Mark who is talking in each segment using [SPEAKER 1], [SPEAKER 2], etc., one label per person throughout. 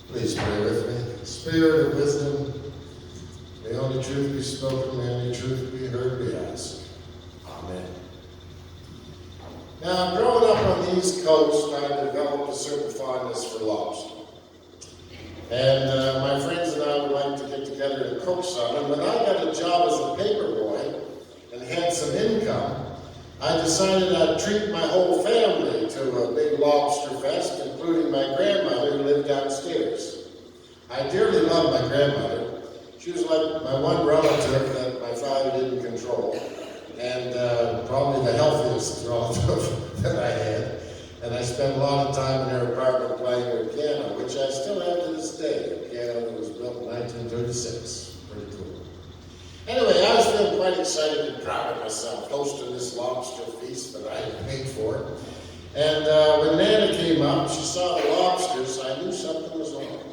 [SPEAKER 1] Please pray with me. Spirit of wisdom, may only truth be spoken, may only truth be heard, we ask. Amen. Now, growing up on the East Coast, I developed a certain fondness for lobster. And my friends and I would like to get together and cook some. And when I got a job as a paper boy and had some income, I decided I'd treat my whole family to a big lobster fest, including my grandmother who lived downstairs. I dearly loved my grandmother. She was like my one relative that my father didn't control, and probably the healthiest relative that I had. And I spent a lot of time in her apartment playing her piano, which I still have to this day, a piano that was built in 1936. Pretty cool. Anyway, I was feeling quite excited and proud of myself, hosting this lobster feast that I had paid for. And when Nana came up, she saw the lobsters, I knew something was wrong.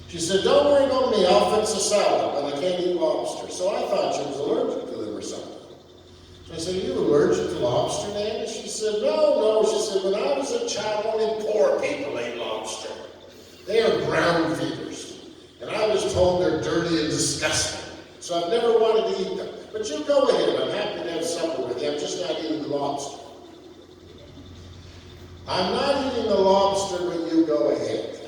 [SPEAKER 1] She said, "Don't worry about me, I'll fix a salad, but I can't eat lobster." So I thought she was allergic to them or something. So I said, "Are you allergic to lobster, Nana?" She said, No. She said, "When I was a child, only poor people ate lobster. They are ground feeders. And I was told they're dirty and disgusting. So I've never wanted to eat them. But you go ahead, I'm happy to have supper with you. I'm just not eating the lobster." I'm not eating the lobster, but you go ahead.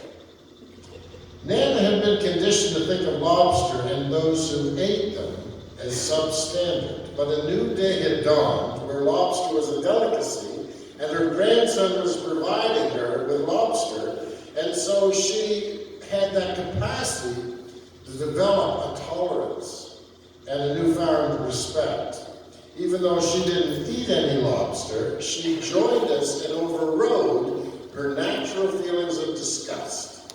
[SPEAKER 1] Nana had been conditioned to think of lobster and those who ate them as substandard. But a new day had dawned where lobster was a delicacy, and her grandson was providing her with lobster, and so she had that capacity to develop a tolerance and a newfound respect. Even though she didn't eat any lobster, she joined us and overrode her natural feelings of disgust.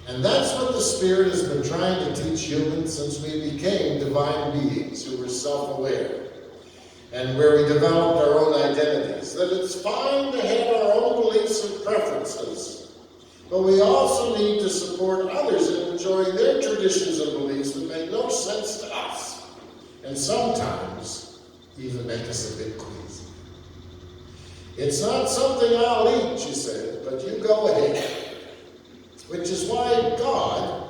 [SPEAKER 1] And that's what the Spirit has been trying to teach humans since we became divine beings who were self-aware and where we developed our own identities. That it's fine to have our own beliefs and preferences, but we also need to support others in enjoying their traditions and beliefs that make no sense to us, and sometimes even make us a bit queasy. "It's not something I'll eat," she said, "but you go ahead." Which is why God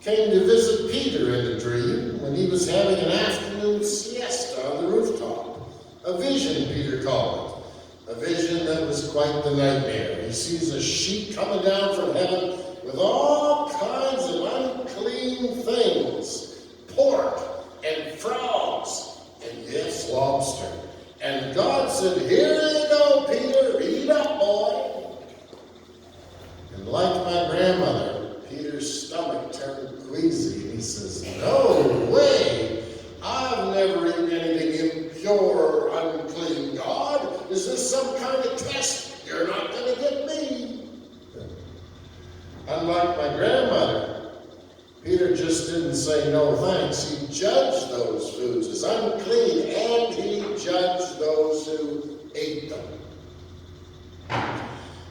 [SPEAKER 1] came to visit Peter in a dream when he was having an afternoon siesta on the rooftop. A vision, Peter called it. A vision that was quite the nightmare. He sees a sheet coming down from heaven with all kinds of unclean things. Pork and frogs and, yes, lobster. And God said, "Here you go, Peter. Eat up, boy." And like my grandmother, Peter's stomach turned queasy, and he says, "No way! I've never eaten anything impure or unclean, God. Is this some kind of test? You're not going to get me." Unlike my grandmother, Peter just didn't say no thanks. He judged those foods as unclean, and he judged those who ate them.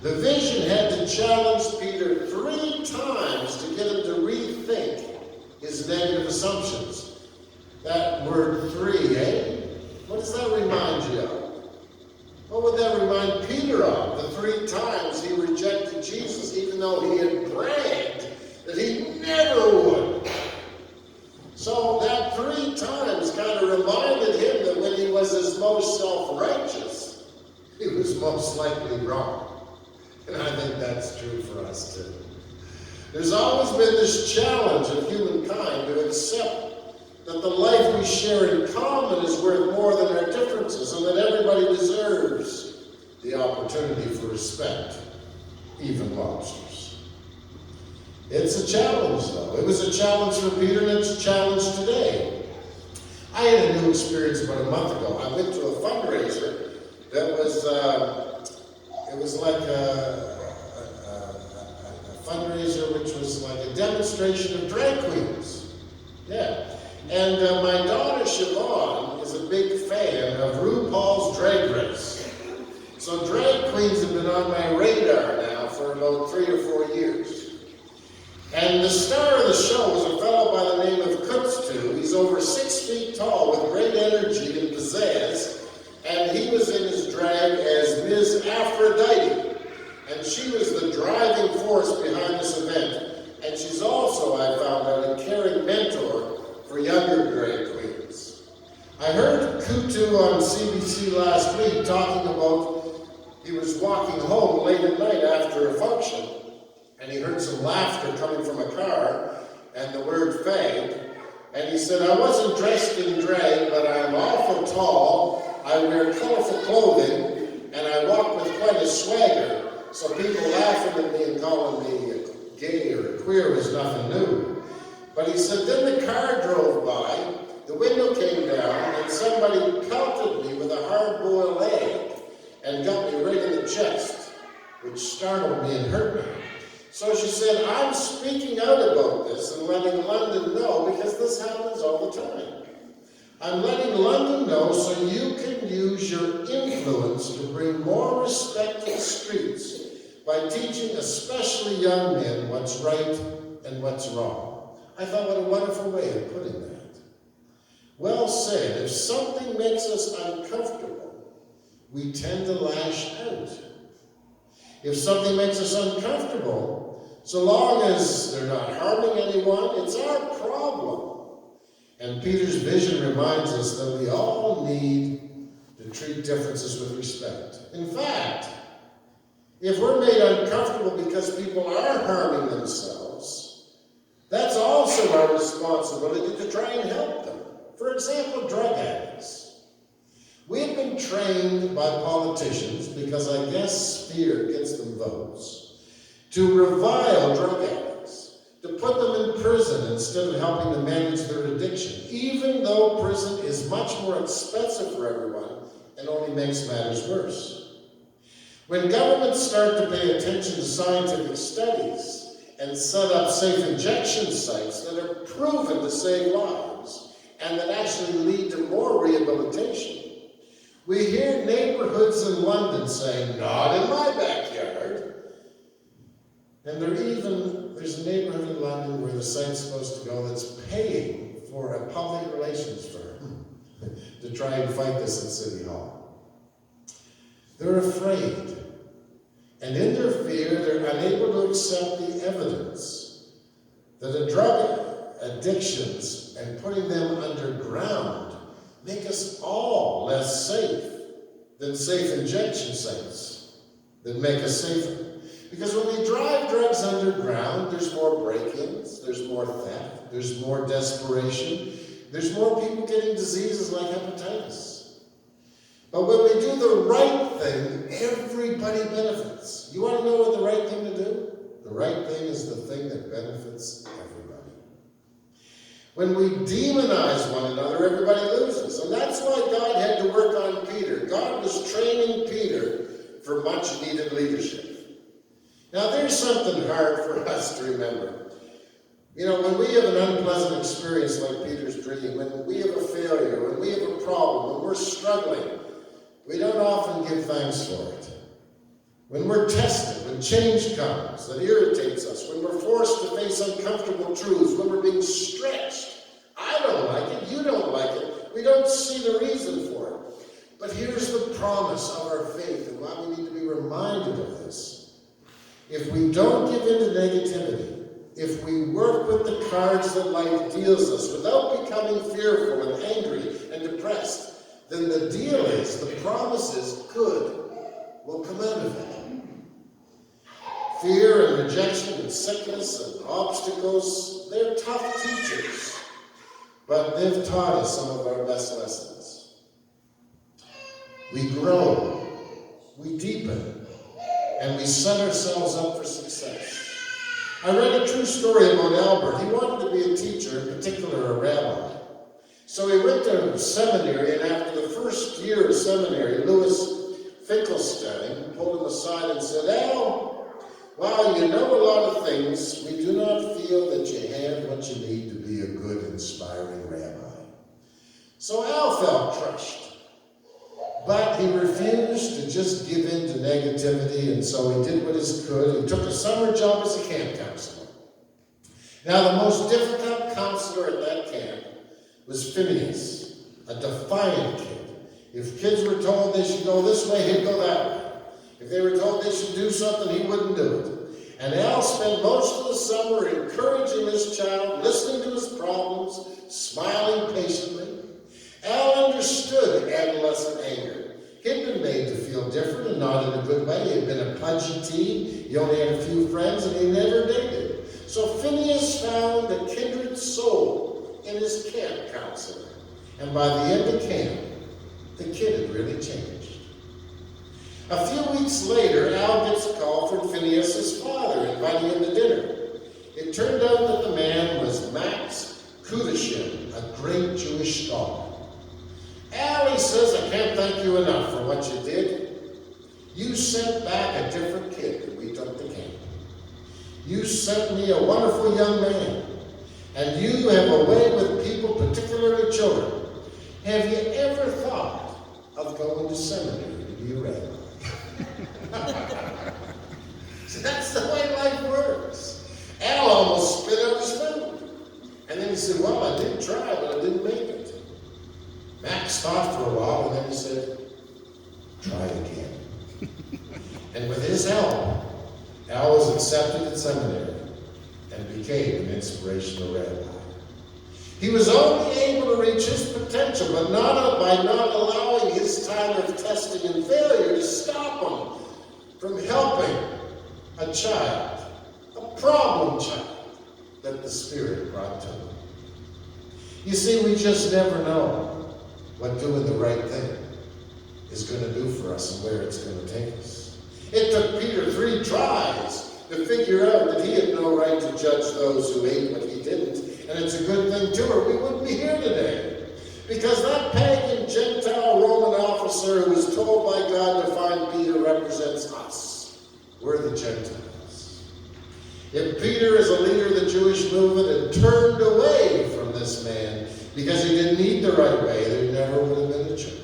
[SPEAKER 1] The vision had to challenge Peter 3 times to get him to rethink his negative assumptions. That word 3, eh? What does that remind you of? What would that remind Peter of? The 3 times he rejected Jesus, even though he had bragged that he never would. So that 3 times kind of reminded him that when he was his most self-righteous, he was most likely wrong. And I think that's true for us too. There's always been this challenge of humankind to accept that the life we share in common is worth more than our differences, and that everybody deserves the opportunity for respect, even lobsters. It's a challenge, though. It was a challenge for Peter, and it's a challenge today. I had a new experience about a month ago. I went to a fundraiser that was it was like a fundraiser which was like a demonstration of drag queens. Yeah. And my daughter Siobhan is a big fan of RuPaul's Drag Race. So drag queens have been on my radar now for about 3 or 4 years. And the star of the show was a fellow by the name of Kutstu. He's over 6 feet tall with great energy and pizzazz. And he was in his drag as Ms. Aphrodite. And she was the driving driving force behind this event, and she's also, I found out, a caring mentor for younger grade queens. I heard Kutu on CBC last week talking about he was walking home late at night after a function, and he heard some laughter coming from a car, and the word fag, and he said, I wasn't dressed in drag, but I'm awful tall, I wear colorful clothing, and I walk with quite a swagger, so people laughing at me and calling me gay or queer was nothing new. But he said, then the car drove by, the window came down, and somebody pelted me with a hard-boiled egg and got me right in the chest, which startled me and hurt me. So she said, I'm speaking out about this and letting London know because this happens all the time. I'm letting London know so you can use your influence to bring more respect to the streets by teaching especially young men what's right and what's wrong. I thought, what a wonderful way of putting that. Well said. If something makes us uncomfortable, we tend to lash out. If something makes us uncomfortable, so long as they're not harming anyone, it's our problem. And Peter's vision reminds us that we all need to treat differences with respect. In fact, if we're made uncomfortable because people are harming themselves, that's also our responsibility to try and help them. For example, drug addicts. We've been trained by politicians, because I guess fear gets them votes, to revile drug addicts, to put them in prison instead of helping them manage their addiction, even though prison is much more expensive for everyone and only makes matters worse. When governments start to pay attention to scientific studies and set up safe injection sites that are proven to save lives and that actually lead to more rehabilitation, we hear neighborhoods in London saying, not in my backyard. And there's a neighborhood in London where the site's supposed to go that's paying for a public relations firm to try and fight this at City Hall. They're afraid. And in their fear, they're unable to accept the evidence that the drug addictions and putting them underground make us all less safe than safe injection sites that make us safer. Because when we drive drugs underground, there's more break-ins, there's more theft, there's more desperation, there's more people getting diseases like hepatitis. But when we do the right thing, everybody benefits. You want to know what the right thing to do? The right thing is the thing that benefits everybody. When we demonize one another, everybody loses. And that's why God had to work on Peter. God was training Peter for much needed leadership. Now there's something hard for us to remember. You know, when we have an unpleasant experience like Peter's dream, when we have a failure, when we have a problem, when we're struggling, we don't often give thanks for it. When we're tested, when change comes that irritates us, when we're forced to face uncomfortable truths, when we're being stretched, I don't like it, you don't like it, we don't see the reason for it. But here's the promise of our faith and why we need to be reminded of this. If we don't give in to negativity, if we work with the cards that life deals us without becoming fearful and angry and depressed, then the deal is, the promise is, good will come out of it. Fear and rejection and sickness and obstacles, they're tough teachers, but they've taught us some of our best lessons. We grow, we deepen, and we set ourselves up for success. I read a true story about Albert. He wanted to be a teacher, in particular a rabbi. So he went to seminary, and after the first year of seminary, Louis Finkelstein pulled him aside and said, Al, while you know a lot of things, we do not feel that you have what you need to be a good, inspiring rabbi. So Al felt crushed, but he refused to just give in to negativity, and so he did what he could. He took a summer job as a camp counselor. Now, the most difficult counselor at that camp was Phineas, a defiant kid. If kids were told they should go this way, he'd go that way. If they were told they should do something, he wouldn't do it. And Al spent most of the summer encouraging his child, listening to his problems, smiling patiently. Al understood adolescent anger. He'd been made to feel different and not in a good way. He had been a pudgy teen. He only had a few friends and he never dated. So Phineas found a kindred soul in his camp counselor. And by the end of camp, the kid had really changed. A few weeks later, Al gets a call from Phineas's father inviting him to dinner. It turned out that the man was Max Kudashim, a great Jewish scholar. Al, he says, I can't thank you enough for what you did. You sent back a different kid that we took to camp. You sent me a wonderful young man, and you have a way with people, particularly children. Have you ever thought of going to seminary to be a rabbi? So that's the way life works. Al almost spit out his food. And then he said, well, I did try, but I didn't make it. Max thought for a while, and then he said, try again. And with his help, Al was accepted at seminary and became an inspirational rabbi. He was only able to reach his potential, but not by not allowing his time of testing and failure to stop him from helping a child, a problem child that the Spirit brought to him. You see, we just never know what doing the right thing is going to do for us and where it's going to take us. It took Peter 3 tries to figure out that he had no right to judge those who ate what he didn't. And it's a good thing too, or we wouldn't be here today. Because that pagan Gentile Roman officer who was told by God to find Peter represents us. We're the Gentiles. If Peter, as a leader of the Jewish movement, had turned away from this man because he didn't eat the right way, there never would have been a church.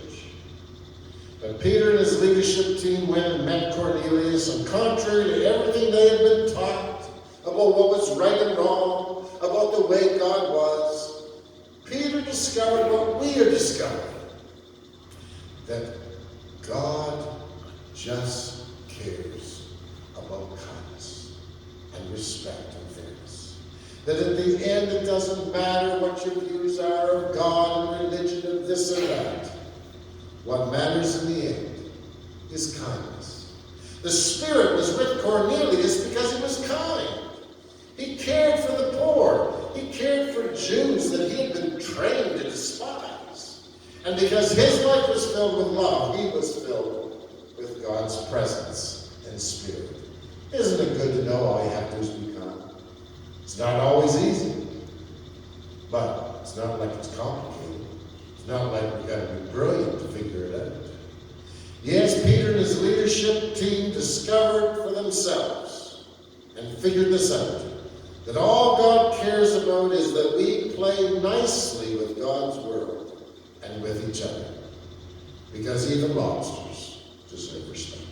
[SPEAKER 1] But Peter and his leadership team went and met Cornelius, and contrary to everything they had been taught about what was right and wrong, about the way God was, Peter discovered what we are discovering, that God just cares about kindness and respect and fairness. That at the end it doesn't matter what your views are of God and religion and this and that. What matters in the end is kindness. The Spirit was with Cornelius because he was kind. He cared for the poor. He cared for Jews that he had been trained to despise. And because his life was filled with love, he was filled with God's presence and Spirit. Isn't it good to know all you have to do is be kind? It's not always easy, but it's not like it's complicated. It's not like we've got to be brilliant to figure it out. Yes, Peter and his leadership team discovered for themselves and figured this out, that all God cares about is that we play nicely with God's world and with each other, because even lobsters deserve respect.